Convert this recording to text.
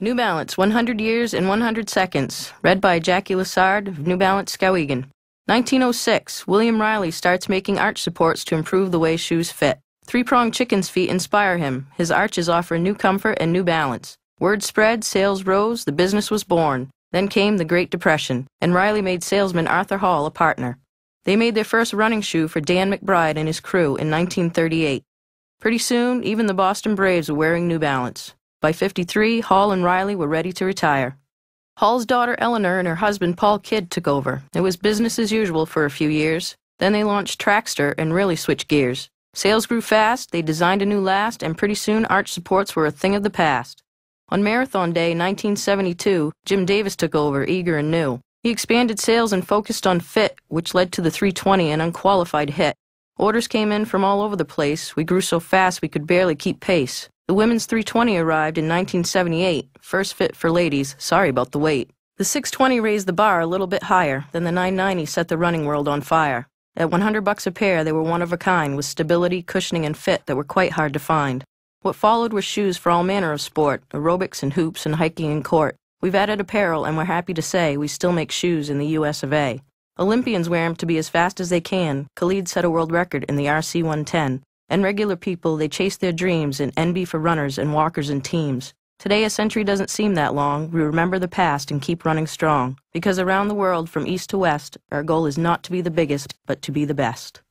New Balance, 100 Years in 100 Seconds, read by Jackie Lessard of New Balance, Skowhegan. 1906, William Riley starts making arch supports to improve the way shoes fit. Three-pronged chicken's feet inspire him. His arches offer new comfort and new balance. Word spread, sales rose, the business was born. Then came the Great Depression, and Riley made salesman Arthur Hall a partner. They made their first running shoe for Dan McBride and his crew in 1938. Pretty soon, even the Boston Braves were wearing New Balance. By '53, Hall and Riley were ready to retire. Hall's daughter Eleanor and her husband Paul Kidd took over. It was business as usual for a few years. Then they launched Traxster and really switched gears. Sales grew fast, they designed a new last, and pretty soon arch supports were a thing of the past. On Marathon Day 1972, Jim Davis took over, eager and new. He expanded sales and focused on fit, which led to the 320, an unqualified hit. Orders came in from all over the place. We grew so fast we could barely keep pace. The women's 320 arrived in 1978, first fit for ladies, sorry about the wait. The 620 raised the bar a little bit higher, then the 990 set the running world on fire. At $100 a pair, they were one of a kind, with stability, cushioning, and fit that were quite hard to find. What followed were shoes for all manner of sport, aerobics and hoops and hiking and court. We've added apparel, and we're happy to say we still make shoes in the US of A. Olympians wear them to be as fast as they can. Khalid set a world record in the RC 110. And regular people, they chase their dreams and envy for runners and walkers and teams. Today, a century doesn't seem that long. We remember the past and keep running strong. Because around the world, from east to west, our goal is not to be the biggest, but to be the best.